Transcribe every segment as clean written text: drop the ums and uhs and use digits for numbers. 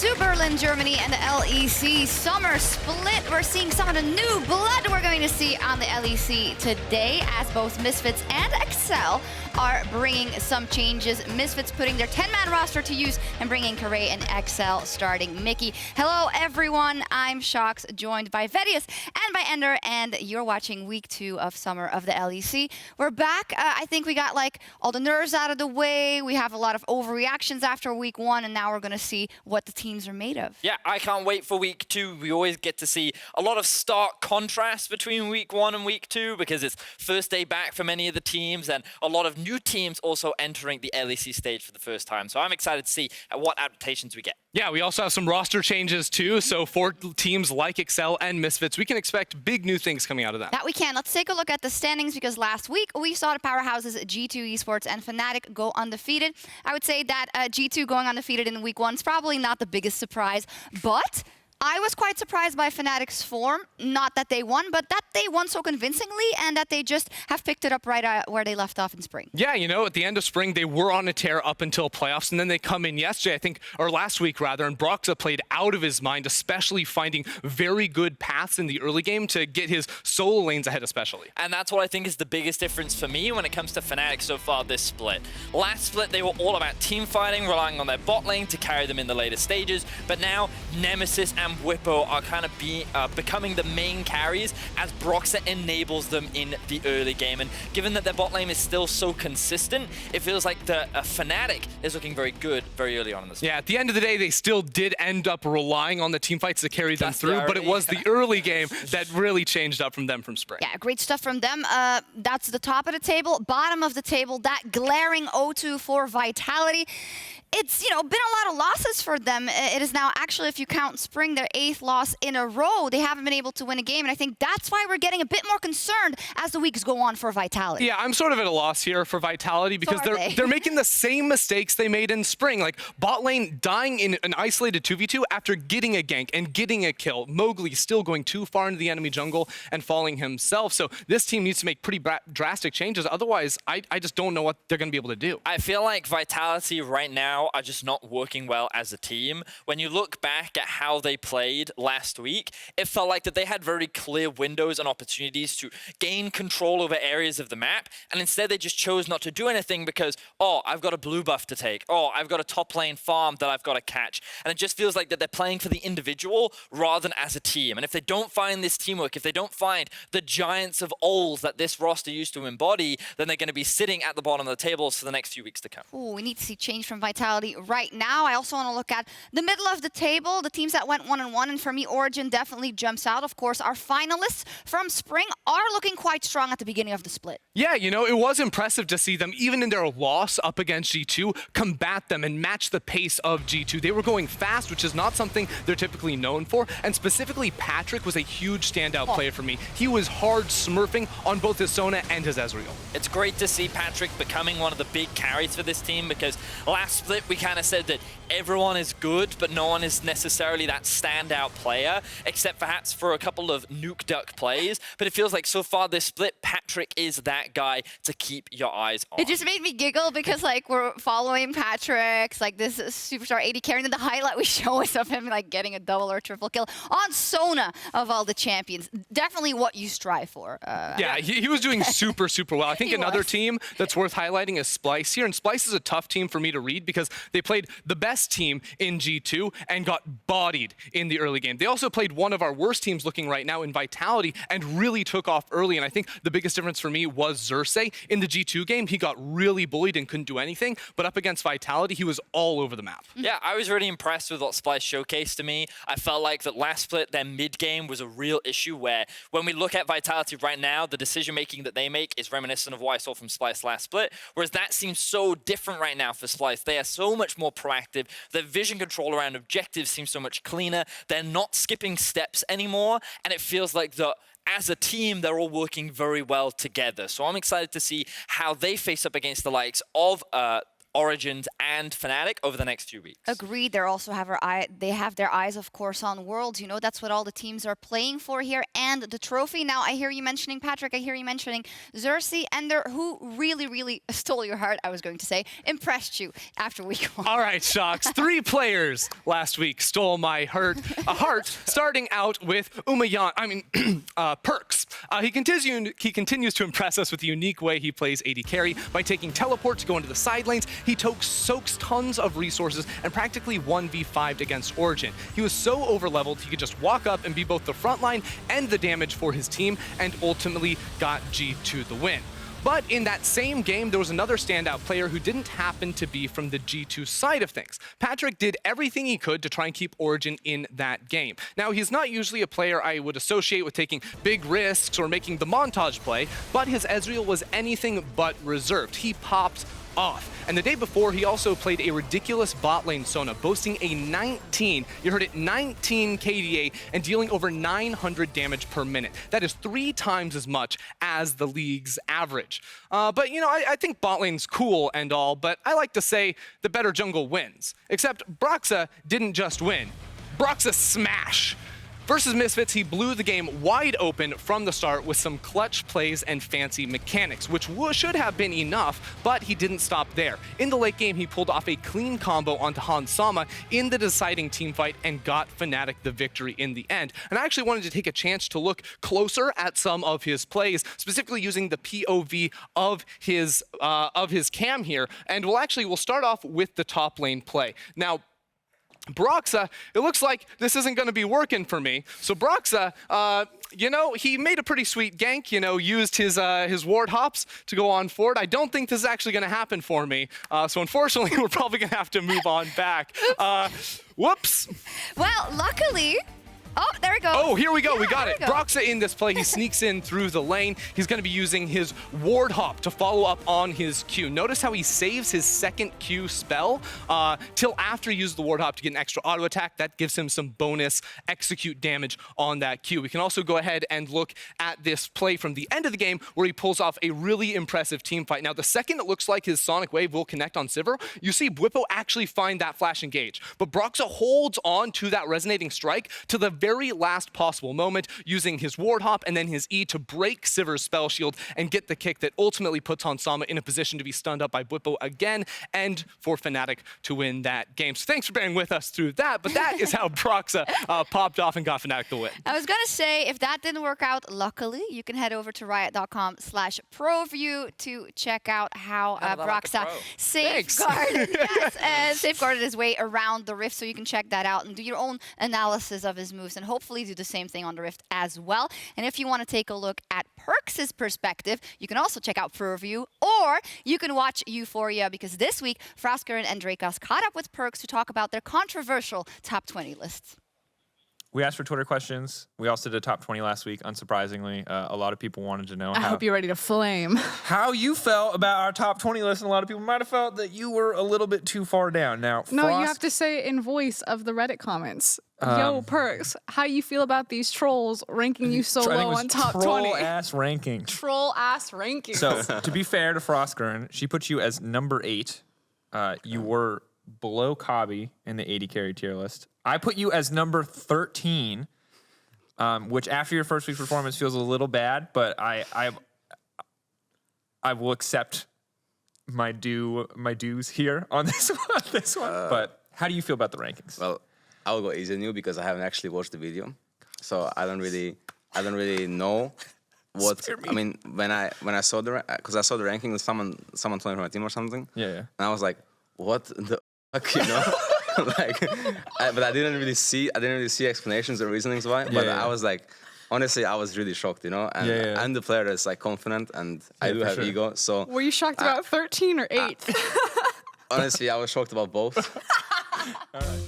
to Berlin, Germany, and the LEC Summer Split. We're seeing some of the new blood we're going to see on the LEC today, as both Misfits and Excel are bringing some changes. Misfits putting their 10-man roster to use and bringing Corey and Excel starting Mickey. Hello, everyone. I'm Sjokz, joined by Vedius and by Ender, and you're watching week 2 of Summer of the LEC. We're back. I think we got like all the nerves out of the way. We have a lot of overreactions after week 1, and now we're going to see what the teams are made of. Yeah, I can't wait for week 2. We always get to see a lot of stark contrast between week 1 and week 2 because it's first day back for many of the teams and a lot of new teams also entering the LEC stage for the first time. So I'm excited to see what adaptations we get. Yeah, we also have some roster changes too. So for teams like Excel and Misfits, we can expect big new things coming out of that. That we can. Let's take a look at the standings because last week we saw the powerhouses G2 Esports and Fnatic go undefeated. I would say that G2 going undefeated in week 1 is probably not the biggest surprise, but I was quite surprised by Fnatic's form. Not that they won, but that they won so convincingly and that they just have picked it up right where they left off in spring. Yeah, you know, at the end of spring, they were on a tear up until playoffs, and then they come in yesterday, I think, or last week rather, and Broxa played out of his mind, especially finding very good paths in the early game to get his solo lanes ahead especially. And that's what I think is the biggest difference for me when it comes to Fnatic so far this split. Last split, they were all about team fighting, relying on their bot lane to carry them in the later stages, but now Nemesis and Whippo are kind of becoming the main carries as Broxa enables them in the early game. And given that their bot lane is still so consistent, it feels like the Fnatic is looking very good very early on in this. Yeah, at the end of the day, they still did end up relying on the team fights to carry them through, but it was the early game that really changed up from them from spring. Yeah, great stuff from them. That's the top of the table. Bottom of the table, that glaring 0-2 for Vitality. It's, been a lot of losses for them. It is now actually, if you count spring, their 8th loss in a row. They haven't been able to win a game, and I think that's why we're getting a bit more concerned as the weeks go on for Vitality. Yeah, I'm sort of at a loss here for Vitality because they're making the same mistakes they made in spring, like bot lane dying in an isolated 2v2 after getting a gank and getting a kill. Mowgli still going too far into the enemy jungle and falling himself. So this team needs to make pretty drastic changes. Otherwise, I just don't know what they're going to be able to do. I feel like Vitality right now are just not working well as a team. When you look back at how they played last week, it felt like that they had very clear windows and opportunities to gain control over areas of the map, and instead they just chose not to do anything because, oh, I've got a blue buff to take, oh, I've got a top lane farm that I've got to catch. And it just feels like that they're playing for the individual rather than as a team. And if they don't find this teamwork, if they don't find the giants of old that this roster used to embody, then they're going to be sitting at the bottom of the tables for the next few weeks to come. Ooh, we need to see change from Vitality right now. I also want to look at the middle of the table, the teams that went 1-1, and for me, Origin definitely jumps out. Of course, our finalists from spring are looking quite strong at the beginning of the split. Yeah, it was impressive to see them, even in their loss up against G2, combat them and match the pace of G2. They were going fast, which is not something they're typically known for, and specifically Patrick was a huge standout player for me. He was hard smurfing on both his Sona and his Ezreal. It's great to see Patrick becoming one of the big carries for this team because last split we kind of said that everyone is good, but no one is necessarily that standout player, except perhaps for a couple of nuke duck plays. But it feels like so far this split, Patrick is that guy to keep your eyes on. It just made me giggle because we're following Patrick's this superstar AD carry, and then the highlight we show is of him getting a double or triple kill on Sona of all the champions. Definitely what you strive for. Yeah, he was doing super well. I think another team that's worth highlighting is Splyce here, and Splyce is a tough team for me to read because they played the best team in G2 and got bodied in the early game. They also played one of our worst teams looking right now in Vitality and really took off early, and I think the biggest difference for me was Xerxes. In the G2 game, he got really bullied and couldn't do anything, but up against Vitality, he was all over the map. Yeah, I was really impressed with what Splyce showcased to me. I felt like that last split, their mid game was a real issue where when we look at Vitality right now, the decision making that they make is reminiscent of what I saw from Splyce last split, whereas that seems so different right now for Splyce. They are so much more proactive. Their vision control around objectives seems so much cleaner. They're not skipping steps anymore, and it feels like as a team, they're all working very well together. So I'm excited to see how they face up against the likes of Origins and Fnatic over the next 2 weeks. Agreed. They have their eyes, of course, on Worlds. You know, that's what all the teams are playing for here. And the trophy. Now, I hear you mentioning, Patrick, I hear you mentioning Xerxes, Ender, who really, really stole your heart, I was going to say, impressed you after week 1. All right, Sjokz. 3 players last week stole my heart. Starting out with Perks. He continues to impress us with the unique way he plays AD carry by taking teleport to go into the side lanes. He soaks tons of resources and practically 1v5'd against Origin. He was so overleveled, he could just walk up and be both the front line and the damage for his team, and ultimately got G2 the win. But in that same game, there was another standout player who didn't happen to be from the G2 side of things. Patrick did everything he could to try and keep Origin in that game. Now, he's not usually a player I would associate with taking big risks or making the montage play, but his Ezreal was anything but reserved. He popped off. And the day before, he also played a ridiculous bot lane Sona, boasting a 19 KDA and dealing over 900 damage per minute. That is 3 times as much as the league's average. But, you know, I think bot lane's cool and all, but I like to say the better jungle wins. Except Broxah didn't just win. Broxah smash. Versus Misfits, he blew the game wide open from the start with some clutch plays and fancy mechanics, which should have been enough, but he didn't stop there. In the late game, he pulled off a clean combo onto Hans Sama in the deciding teamfight and got Fnatic the victory in the end. And I actually wanted to take a chance to look closer at some of his plays, specifically using the POV of his cam here. And we'll start off with the top lane play. Now, Broxah, it looks like this isn't going to be working for me. So Broxah, you know, he made a pretty sweet gank, you know, used his ward hops to go on forward. I don't think this is actually going to happen for me. So unfortunately, we're probably going to have to move on back. Whoops. Well, luckily... Oh, there we go. Oh, here we go. Yeah, we got it. Broxah in this play. He sneaks in through the lane. He's going to be using his ward hop to follow up on his Q. Notice how he saves his second Q spell till after he uses the ward hop to get an extra auto attack. That gives him some bonus execute damage on that Q. We can also go ahead and look at this play from the end of the game where he pulls off a really impressive team fight. Now, the second it looks like his Sonic Wave will connect on Sivir, you see Bwipo actually find that flash engage. But Broxah holds on to that resonating strike to the very last possible moment, using his ward hop and then his E to break Sivir's spell shield and get the kick that ultimately puts Hans Sama in a position to be stunned up by Bwipo again and for Fnatic to win that game. So thanks for bearing with us through that, but that is how Broxah popped off and got Fnatic the win. I was going to say, if that didn't work out, luckily, you can head over to riot.com/ProView to check out how Broxah safeguarded his way around the Rift, so you can check that out and do your own analysis of his moves and hopefully do the same thing on the Rift as well. And if you want to take a look at Perks' perspective, you can also check out ProView, or you can watch Euphoria, because this week, FLICKR and Drakas caught up with Perks to talk about their controversial top 20 lists. We asked for Twitter questions. We also did a top 20 last week, unsurprisingly. A lot of people wanted to know I hope you're ready to flame. how you felt about our top 20 list, and a lot of people might have felt that you were a little bit too far down. Now, No, you have to say it in voice of the Reddit comments. Yo, Perks, how you feel about these trolls ranking you so low on top 20? Troll-ass ranking. Troll-ass ranking. So, to be fair to FLICKR, she put you as number 8. You were below Kabi in the 80 carry tier list. I put you as number 13, which after your first week's performance feels a little bad, but I will accept my dues here on this one. But how do you feel about the rankings? Well, I'll go easy on you because I haven't actually watched the video, so I don't really know what. I mean, when I saw because I saw the ranking, someone told me from my team or something. Yeah. And I was like, what the fuck, you know? Like, but I didn't really see explanations or reasonings why. But I was like, honestly, I was really shocked, you know. And I'm the player that's like confident, and I do have ego. So were you shocked about 13 or 8? Honestly, I was shocked about both. All right.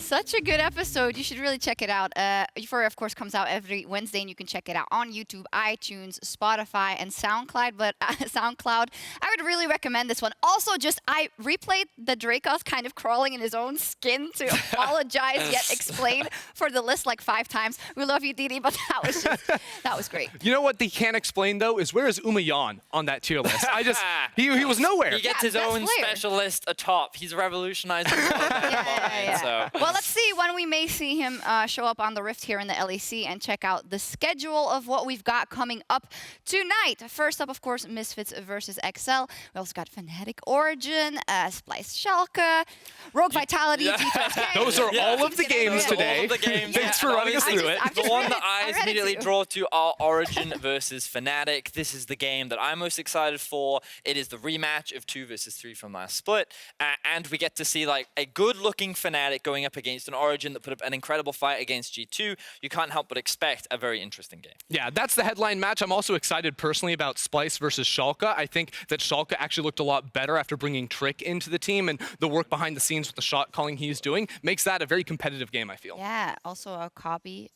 Such a good episode. You should really check it out. Euphoria, of course, comes out every Wednesday, and you can check it out on YouTube, iTunes, Spotify, and SoundCloud. But SoundCloud, I would really recommend this one. Also, I replayed the Dracos kind of crawling in his own skin to apologize yet explain for the list like 5 times. We love you, Didi, but that was great. You know what they can't explain though is where is Umayan on that tier list? He was nowhere. He gets his own special list atop. He's revolutionized. So. Well, let's see when we may see him show up on the Rift here in the LEC and check out the schedule of what we've got coming up tonight. First up, of course, Misfits versus XL. We also got Fnatic Origin, Splyce Sjokz, Rogue Vitality, G2SK. Those are all of the games today. All of the games. Thanks for running us through it. The one that I immediately draw to are Origin versus Fnatic. This is the game that I'm most excited for. It is the rematch of 2 versus 3 from last split. And we get to see like a good-looking Fnatic going up against an Origin that put up an incredible fight against G2. You can't help but expect a very interesting game. Yeah, that's the headline match. I'm also excited personally about Splyce versus Sjokz. I think that Sjokz actually looked a lot better after bringing Trick into the team, and the work behind the scenes with the shot calling he's doing makes that a very competitive game, I feel. Yeah, also a copy.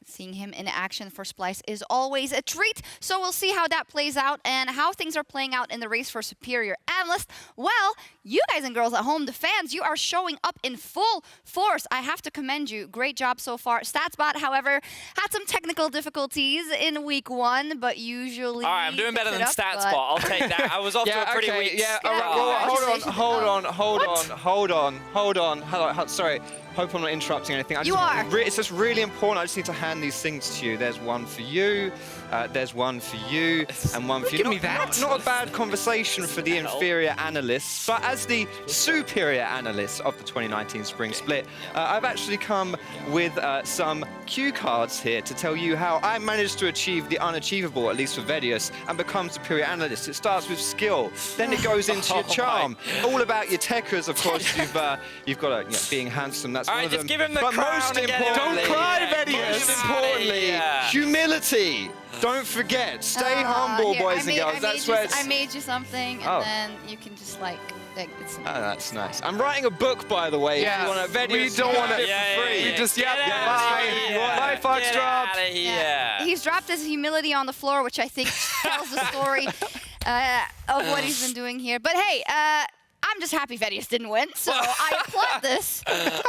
Seeing him in action for Splyce is always a treat. So we'll see how that plays out and how things are playing out in the race for Superior Analyst. Well, you guys and girls at home, the fans, you are showing up in full force. I have to commend you. Great job so far. StatsBot, however, had some technical difficulties in week 1, but usually... All right, I'm doing better than StatsBot. I'll take that. I was off to a pretty weak start. Hold on. Sorry. Hope I'm not interrupting anything. It's just really important. I just need to hand these things to you. There's one for you, there's one for you, and one for you. Give me that. Not a bad conversation for the inferior analysts, but as the superior analyst of the 2019 Spring Split, I've actually come with some cue cards here to tell you how I managed to achieve the unachievable, at least for Vedius, and become superior analyst. It starts with skill, then it goes into your charm. All about your techers, of course. You've got being handsome. That's all one right, of just them. give him the but crown most and get importantly, him. Don't cry, Vedius. Most importantly, humility. Don't forget. Stay humble, boys and girls. That's where it's... I made you something, and then you can just like it's that's nice. I'm writing a book, by the way. Yeah. If you want to, Vedius, we don't want it for free. We just bye. Fox dropped. He's dropped his humility on the floor, which I think tells the story of what he's been doing here. But hey, I'm just happy Vedius didn't win, so I applaud this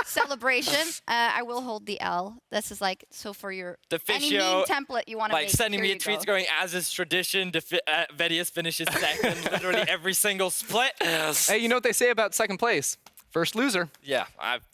celebration. I will hold the L. This is like, so for your any meme template you want to make, sending me tweets going, as is tradition, Vedius finishes second literally every single split. Hey, you know what they say about second place? First loser. Yeah,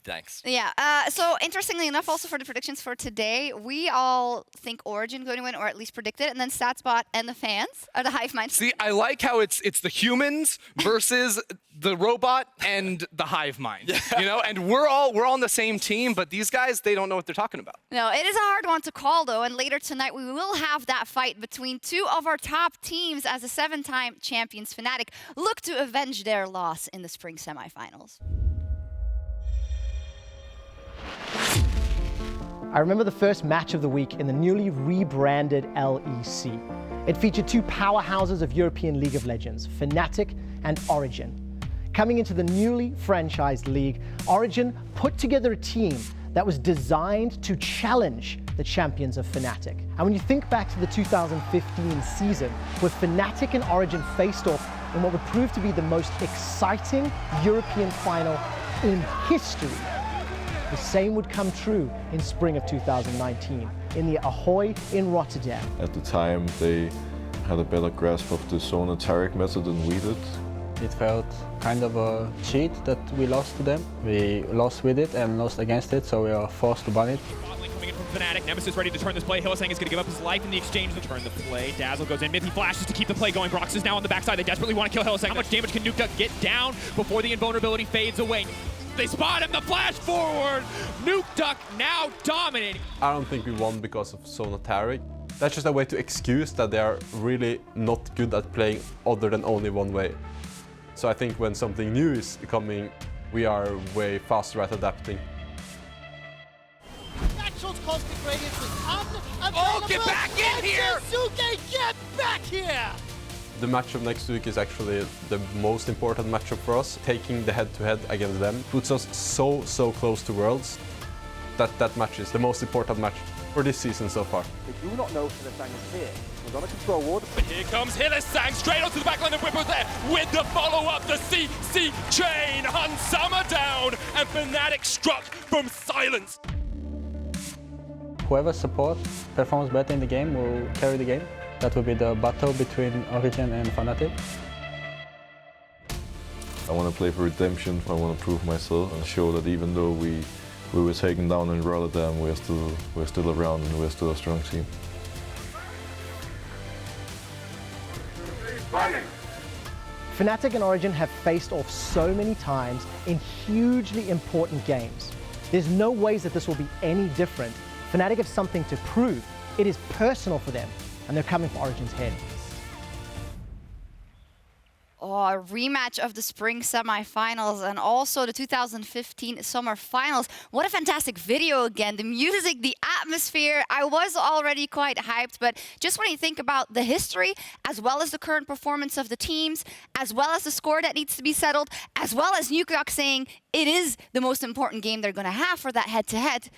thanks. Yeah, so interestingly enough, also for the predictions for today, we all think Origin going to win, or at least predict it, and then StatsBot and the fans are the hive mind. See, I like how it's the humans versus the robot and the hive mind. You know, and we're all on the same team, but these guys, they don't know what they're talking about. No, it is a hard one to call though, and later tonight we will have that fight between 2 of our top teams as the 7-time champions Fnatic look to avenge their loss in the spring semifinals. I remember the first match of the week in the newly rebranded LEC. It featured 2 powerhouses of European League of Legends, Fnatic and Origin. Coming into the newly franchised league, Origin put together a team that was designed to challenge the champions of Fnatic. And when you think back to the 2015 season, where Fnatic and Origin faced off in what would prove to be the most exciting European final in history, the same would come true in spring of 2019 in the Ahoy in Rotterdam. At the time, they had a better grasp of the zone and Tarek method than we did. It felt kind of a cheat that we lost to them. We lost with it and lost against it, so we are forced to ban it. Coming in from Fnatic, Nemesis ready to turn this play. Hylissang is going to give up his life in the exchange to turn the play. Dazzle goes in, Mythy flashes to keep the play going. Brox is now on the backside. They desperately want to kill Hylissang. How much damage can Nukeduck get down before the invulnerability fades away? They spot him, the flash forward! Nukeduck now dominating. I don't think we won because of Zona Tarek. That's just a way to excuse that they are really not good at playing other than only one way. So I think when something new is coming, we are way faster at adapting. Natural's Cosmic Radiance was unavailable. Oh, get back in here! Suke, get back here! The matchup next week is actually the most important matchup for us. Taking the head-to-head against them puts us so close to Worlds. That match is the most important match for this season so far. They do not know Hillesang is here. We're going to control ward. But here comes Hillesang straight onto the backline of Whippo there with the follow-up, the CC chain, hunts Summer down, and Fnatic struck from silence. Whoever support performs better in the game will carry the game. That will be the battle between Origin and Fnatic. I want to play for redemption. I want to prove myself and show that even though we were taken down in Rotterdam, we're still around and we're still a strong team. Fnatic and Origin have faced off so many times in hugely important games. There's no ways that this will be any different. Fnatic have something to prove. It is personal for them, and they're coming for Origin's head. Oh, a rematch of the spring semifinals and also the 2015 summer finals. What a fantastic video again. The music, the atmosphere. I was already quite hyped, but just when you think about the history, as well as the current performance of the teams, as well as the score that needs to be settled, as well as Sjokz saying it is the most important game they're going to have for that head-to-head.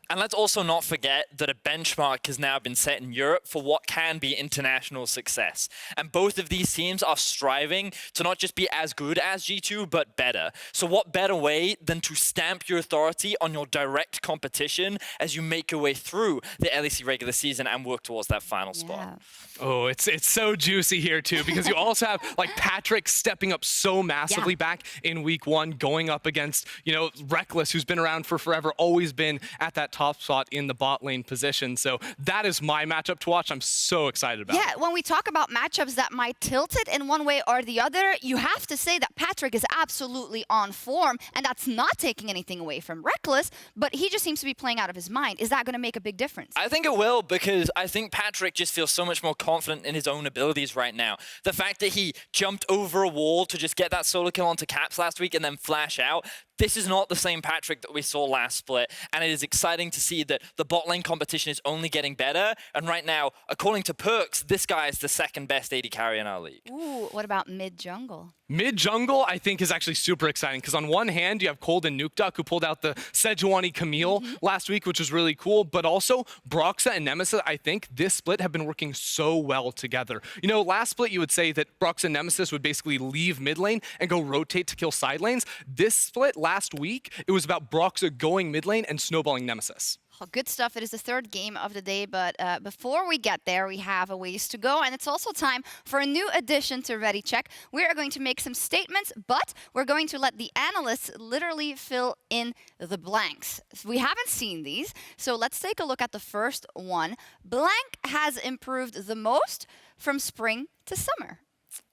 And let's also not forget that a benchmark has now been set in Europe for what can be international success. And both of these teams are striving to not just be as good as G2, but better. So what better way than to stamp your authority on your direct competition as you make your way through the LEC regular season and work towards that final spot. Oh, it's so juicy here too, because you also have like Patrick stepping up so massively back in week 1, going up against, you know, Reckless, who's been around for forever, always been at that top spot in the bot lane position. So that is my matchup to watch. I'm so excited about it. Yeah, when we talk about matchups that might tilt it in one way or the other, you have to say that Patrick is absolutely on form, and that's not taking anything away from Reckless, but he just seems to be playing out of his mind. Is that going to make a big difference? I think it will, because I think Patrick just feels so much more confident in his own abilities right now. The fact that he jumped over a wall to just get that solo kill onto Caps last week and then flash out, this is not the same Patrick that we saw last split, and it is exciting to see that the bot lane competition is only getting better, and right now, according to Perks, this guy is the second best AD carry in our league. Ooh, what about mid-jungle? Mid-jungle, I think, is actually super exciting, because on one hand, you have Cold and Nukeduck, who pulled out the Sejuani Camille last week, which was really cool, but also Broxah and Nemesis, I think this split have been working so well together. You know, last split, you would say that Broxah and Nemesis would basically leave mid lane and go rotate to kill side lanes. This split, last week, it was about Broxah going mid lane and snowballing Nemesis. Oh, good stuff. It is the third game of the day, but before we get there, we have a ways to go, and it's also time for a new addition to Ready Check. We are going to make some statements, but we're going to let the analysts literally fill in the blanks. We haven't seen these, so let's take a look at the first one. Blank has improved the most from spring to summer.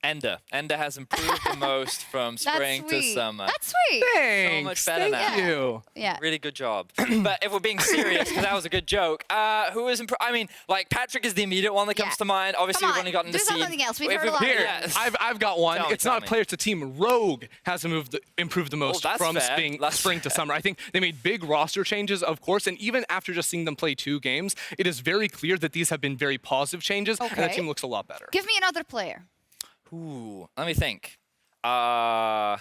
Ender has improved the most from spring to summer. That's sweet. Thanks. So much better now. Thank you. Yeah. Really good job. But if we're being serious, because that was a good joke, who is I mean, like, Patrick is the immediate one that comes to mind. Obviously, we've only gotten to see. Do something else. We've heard a lot. Here, I've got one. It's not a player, it's a team. Rogue has improved the most from spring to summer. I think they made big roster changes, of course, and even after just seeing them play 2 games, it is very clear that these have been very positive changes, and the team looks a lot better. Give me another player. Ooh, let me think. No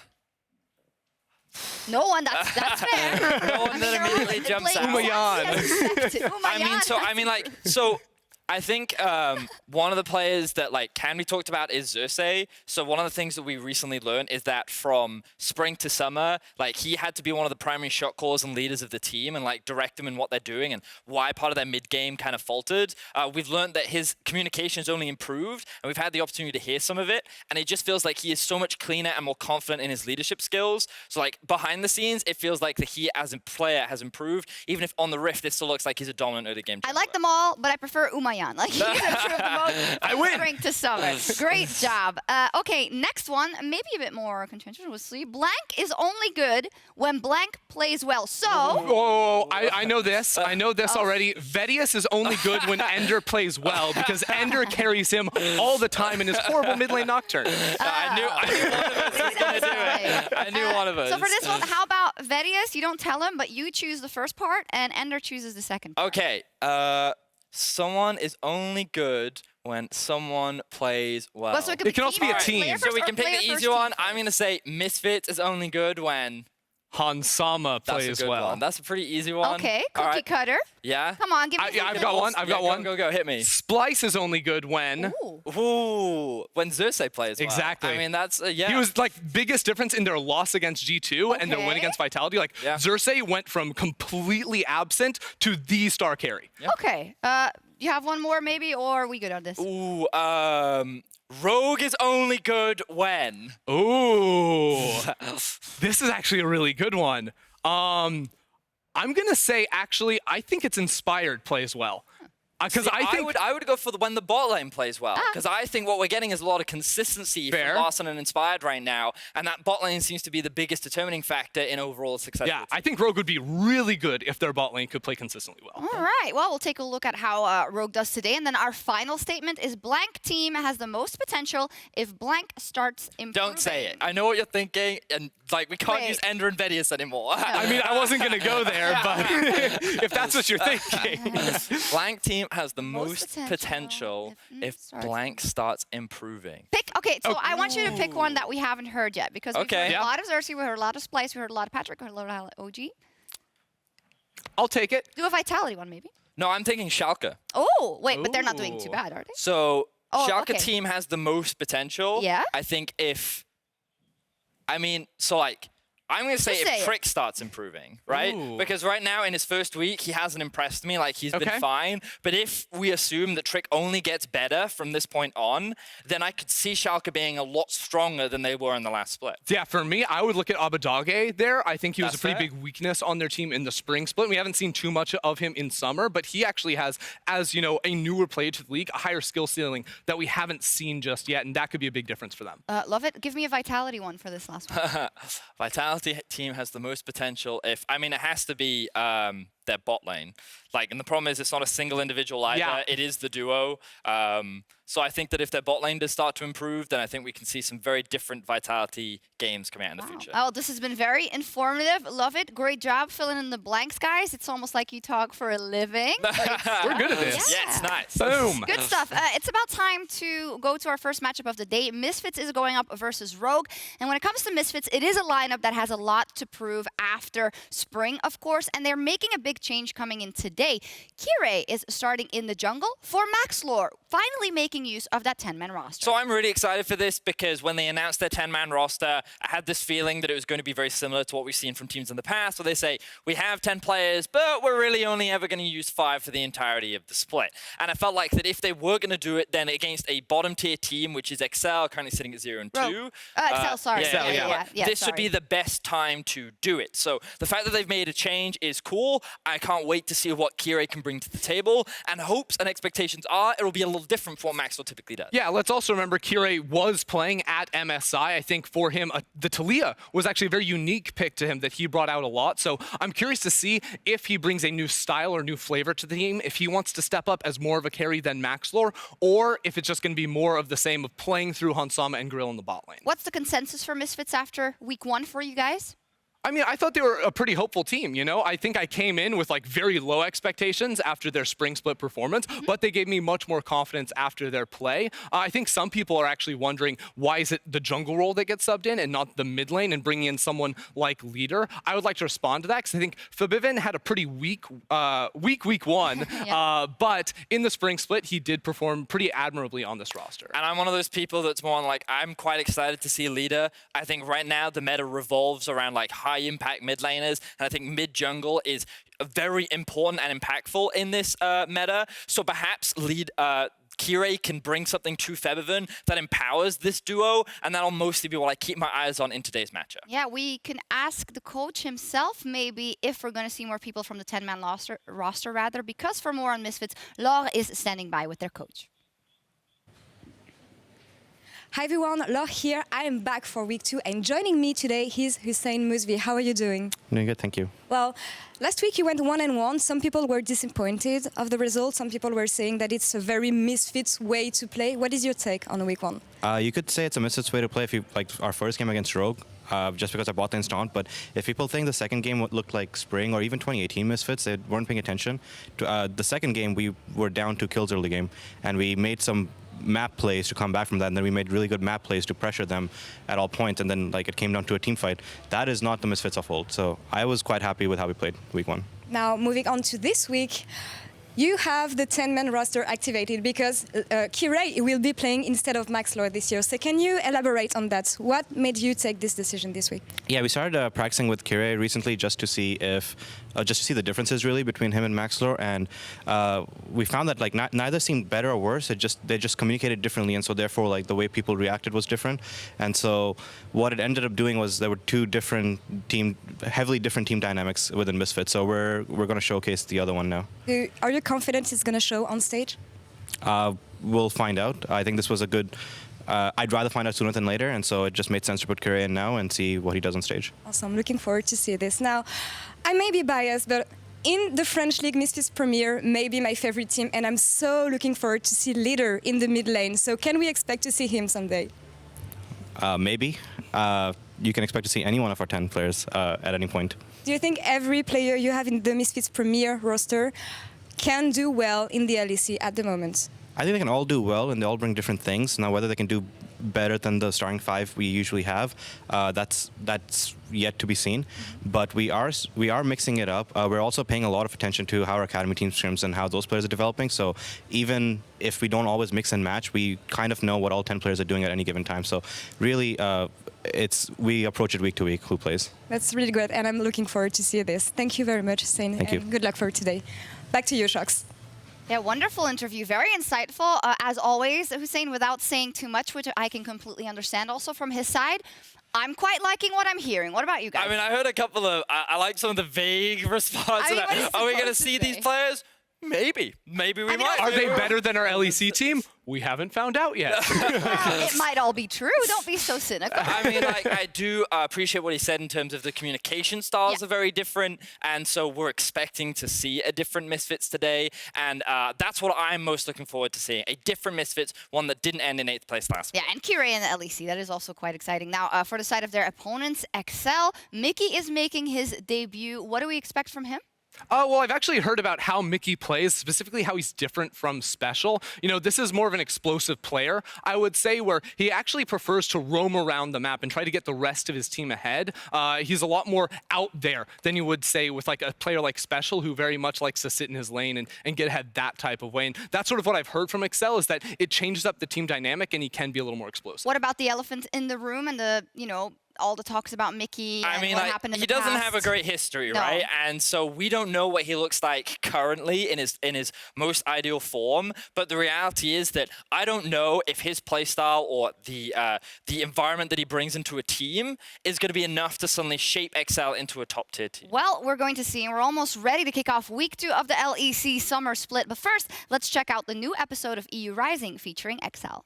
one. That's fair. No one that immediately jumps out. I think one of the players that can be talked about is Xerxes. So one of the things that we recently learned is that from spring to summer, he had to be one of the primary shot callers and leaders of the team and direct them in what they're doing and why part of their mid game kind of faltered. We've learned that his communication has only improved, and we've had the opportunity to hear some of it. And it just feels like he is so much cleaner and more confident in his leadership skills. So behind the scenes, it feels like that he as a player has improved. Even if on the Rift, it still looks like he's a dominant early game. I like them all, but I prefer Umayan. He's improved the most. I win. Spring to summer. Great job. Okay, next one, maybe a bit more contentiously. Blank is only good when Blank plays well. So. Oh, I know this. I know this already. Vedius is only good when Ender plays well, because Ender carries him all the time in his horrible mid lane Nocturne. I knew one of us was going to do it. I knew one of us. So for this one, how about Vedius? You don't tell him, but you choose the first part, and Ender chooses the second part. Okay. Someone is only good when someone plays well. So it can also be a team. So we can pick the easy one. I'm going to say Misfits is only good when Hansama plays That's a good well. one. That's a pretty easy one. Okay, cookie cutter. Yeah? Come on, give me I've got one. I've got one. Go, hit me. Splice is only good when... Ooh, when Xerxes plays well. Exactly. I mean, that's, yeah. He was, like, biggest difference in their loss against G2 and their win against Vitality. Like, Xerxes went from completely absent to the star carry. Okay. You have one more, maybe, or are we good on this? Ooh, Rogue is only good when... Ooh. This is actually a really good one. I'm going to say, actually, I think it's Inspired plays well. Because I would go for when the bot lane plays well. Because I think what we're getting is a lot of consistency from Larson and Inspired right now. And that bot lane seems to be the biggest determining factor in overall success. Yeah, I think Rogue would be really good if their bot lane could play consistently well. All right. Well, we'll take a look at how Rogue does today. And then our final statement is blank team has the most potential if blank starts improving. Don't say it. I know what you're thinking. And like, we can't use Ender and Vedius anymore. No. I mean, I wasn't going to go there, but if that's what you're thinking. Blank team has the most potential if blank starts improving. Okay, so I want you to pick one that we haven't heard yet, because we've heard a lot of Xerxes, we heard a lot of Splice, we heard a lot of Patrick, we heard a lot of OG. I'll take it. Do a Vitality one, maybe. No, I'm thinking Schalke. Oh, wait, but they're not doing too bad, are they? So Schalke team has the most potential. Yeah. I think if, I mean, so like, I'm going to say if Trick starts improving, right? Ooh. Because right now in his first week, he hasn't impressed me. Like, he's been fine. But if we assume that Trick only gets better from this point on, then I could see Schalke being a lot stronger than they were in the last split. Yeah, for me, I would look at Abadage there. I think he was a pretty big weakness on their team in the spring split. We haven't seen too much of him in summer, but he actually has, as you know, a newer player to the league, a higher skill ceiling that we haven't seen just yet, and that could be a big difference for them. Love it. Give me a Vitality one for this last one. Vitality team has the most potential if, I mean, it has to be their bot lane. Like, and the problem is it's not a single individual either. Yeah. It is the duo. So I think that if their bot lane does start to improve, then I think we can see some very different Vitality games coming out in the future. Oh, this has been very informative. Love it. Great job filling in the blanks, guys. It's almost like you talk for a living. We're good at this. Yeah, it's nice. Boom. Good stuff. It's about time to go to our first matchup of the day. Misfits is going up versus Rogue. And when it comes to Misfits, it is a lineup that has a lot to prove after spring, of course. And they're making a big change coming in today. Kirei is starting in the jungle for Maxlore, finally making use of that 10-man roster. So I'm really excited for this because when they announced their 10-man roster, I had this feeling that it was going to be very similar to what we've seen from teams in the past, where they say, we have 10 players, but we're really only ever going to use 5 for the entirety of the split. And I felt like that if they were going to do it, then against a bottom-tier team, which is Excel, currently sitting at 0-2. Excel, sorry. This would be the best time to do it. So the fact that they've made a change is cool. I can't wait to see what Kirei can bring to the table. And hopes and expectations are it'll be a little different from what Maxwell typically does. Yeah, let's also remember Kirei was playing at MSI. I think for him, the Talia was actually a very unique pick to him that he brought out a lot. So I'm curious to see if he brings a new style or new flavor to the team, if he wants to step up as more of a carry than Maxlore, or if it's just going to be more of the same of playing through Hansama and Grill in the bot lane. What's the consensus for Misfits after week 1 for you guys? I mean, I thought they were a pretty hopeful team, you know? I think I came in with like very low expectations after their spring split performance, but they gave me much more confidence after their play. I think some people are actually wondering, why is it the jungle role that gets subbed in and not the mid lane and bringing in someone like Leader? I would like to respond to that because I think Fabivin had a pretty weak week 1, but in the spring split, he did perform pretty admirably on this roster. And I'm one of those people that's more like, I'm quite excited to see Leader. I think right now the meta revolves around like high impact mid laners, and I think mid jungle is very important and impactful in this meta. So perhaps Kirei can bring something to Fabivin that empowers this duo, and that'll mostly be what I keep my eyes on in today's matchup. Yeah, we can ask the coach himself maybe if we're going to see more people from the 10-man roster rather, because for more on Misfits, Laure is standing by with their coach. Hi everyone, Laure here. I am back for week 2, and joining me today is Hussein Mousvi. How are you doing? Doing good, thank you. Well, last week you went 1-1. Some people were disappointed of the result. Some people were saying that it's a very Misfits way to play. What is your take on week 1? You could say it's a Misfits way to play if you like our first game against Rogue. just because our bot lane's not. But if people think the second game looked like Spring or even 2018 Misfits, they weren't paying attention. The second game, we were down 2 kills early game, and we made some map plays to come back from that, and then we made really good map plays to pressure them at all points, and then like it came down to a team fight. That is not the Misfits of old. So I was quite happy with how we played week 1. Now, moving on to this week, you have the 10-man roster activated because Kirei will be playing instead of Maxlore this year. So can you elaborate on that? What made you take this decision this week? Yeah, we started practicing with Kirei recently just to see if, the differences really between him and Maxlore, and we found that like neither seemed better or worse. They just communicated differently, and so therefore like the way people reacted was different. And so what it ended up doing was there were 2 heavily different team dynamics within Misfits. So we're going to showcase the other one now. Are you confident it's going to show on stage? We'll find out. I think this was a good. I'd rather find out sooner than later, and so it just made sense to put Kirei in now and see what he does on stage. Awesome. Looking forward to see this. Now, I may be biased, but in the French League, Misfits Premier may be my favorite team, and I'm so looking forward to see Leader in the mid lane. So can we expect to see him someday? Maybe. You can expect to see any one of our 10 players at any point. Do you think every player you have in the Misfits Premier roster can do well in the LEC at the moment? I think they can all do well, and they all bring different things. Now, whether they can do better than the starting 5 we usually have, that's yet to be seen. But we are mixing it up. We're also paying a lot of attention to how our academy team scrims and how those players are developing. So even if we don't always mix and match, we kind of know what all 10 players are doing at any given time. So really, we approach it week to week who plays. That's really good, and I'm looking forward to see this. Thank you very much, Hussein. Thank you. Good luck for today. Back to you, Sjokz. Yeah, wonderful interview. Very insightful, as always, Hussein, without saying too much, which I can completely understand also from his side. I'm quite liking what I'm hearing. What about you guys? I mean, I heard a couple of, I like some of the vague responses. Are we going to see these players? Maybe. Maybe we might. Are they better than our LEC team? We haven't found out yet. It might all be true. Don't be so cynical. I mean, like, I do appreciate what he said in terms of the communication styles are very different, and so we're expecting to see a different Misfits today, and that's what I'm most looking forward to seeing, a different Misfits, one that didn't end in 8th place last week. Yeah, and Kirei in the LEC, that is also quite exciting. Now, for the side of their opponents, Excel, Mickey is making his debut. What do we expect from him? Well, I've actually heard about how Mickey plays, specifically how he's different from Special. You know, this is more of an explosive player, I would say, where he actually prefers to roam around the map and try to get the rest of his team ahead. He's a lot more out there than you would say with like a player like Special, who very much likes to sit in his lane and get ahead that type of way. And that's sort of what I've heard from Excel, is that it changes up the team dynamic and he can be a little more explosive. What about the elephant in the room and the, all the talks about Mickey and what happened in the past? He doesn't have a great history, right? And so we don't know what he looks like currently in his most ideal form. But the reality is that I don't know if his playstyle or the environment that he brings into a team is going to be enough to suddenly shape XL into a top tier team. Well, we're going to see, and we're almost ready to kick off week 2 of the LEC Summer Split. But first, let's check out the new episode of EU Rising featuring XL.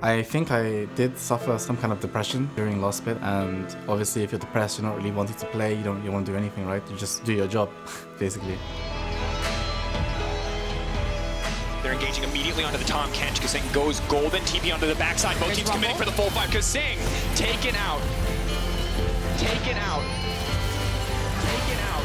I think I did suffer some kind of depression during last split, and obviously if you're depressed, you're not really wanting to play, you want to do anything, right? You just do your job, basically. They're engaging immediately onto the Tom Kench. Kasing goes golden, TP onto the backside. Both teams committing for the full fight. Kasing taken out. Taken out. Taken out.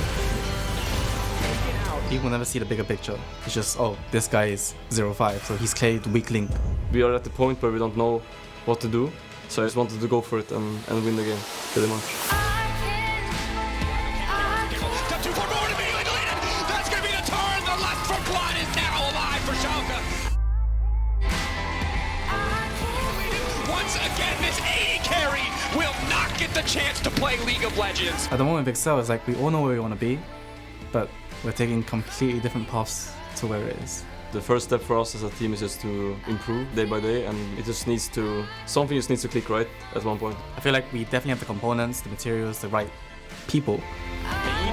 Taken out. People never see the bigger picture. It's just, oh, this guy is 0-5, so he's clearly the weak link. We are at the point where we don't know what to do, so I just wanted to go for it and win the game, pretty much. Step 2 for Morton immediately deleted. That's going to be the turn. The left from Quad is now alive for Schalke. Once again, this AD carry will not get the chance to play League of Legends. At the moment with Excel, it's like we all know where we want to be, but we're taking completely different paths to where it is. The first step for us as a team is just to improve day by day, and it just needs to, something just needs to click right at one point. I feel like we definitely have the components, the materials, the right people.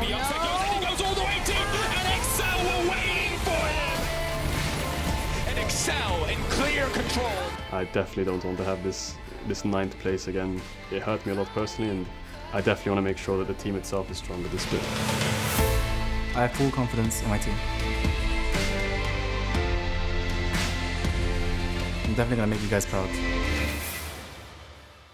He goes all the way deep, and Excel were waiting for him. And Excel in clear control. I definitely don't want to have this 9th place again. It hurt me a lot personally, and I definitely want to make sure that the team itself is strong with this split. I have full confidence in my team. definitely gonna make you guys proud.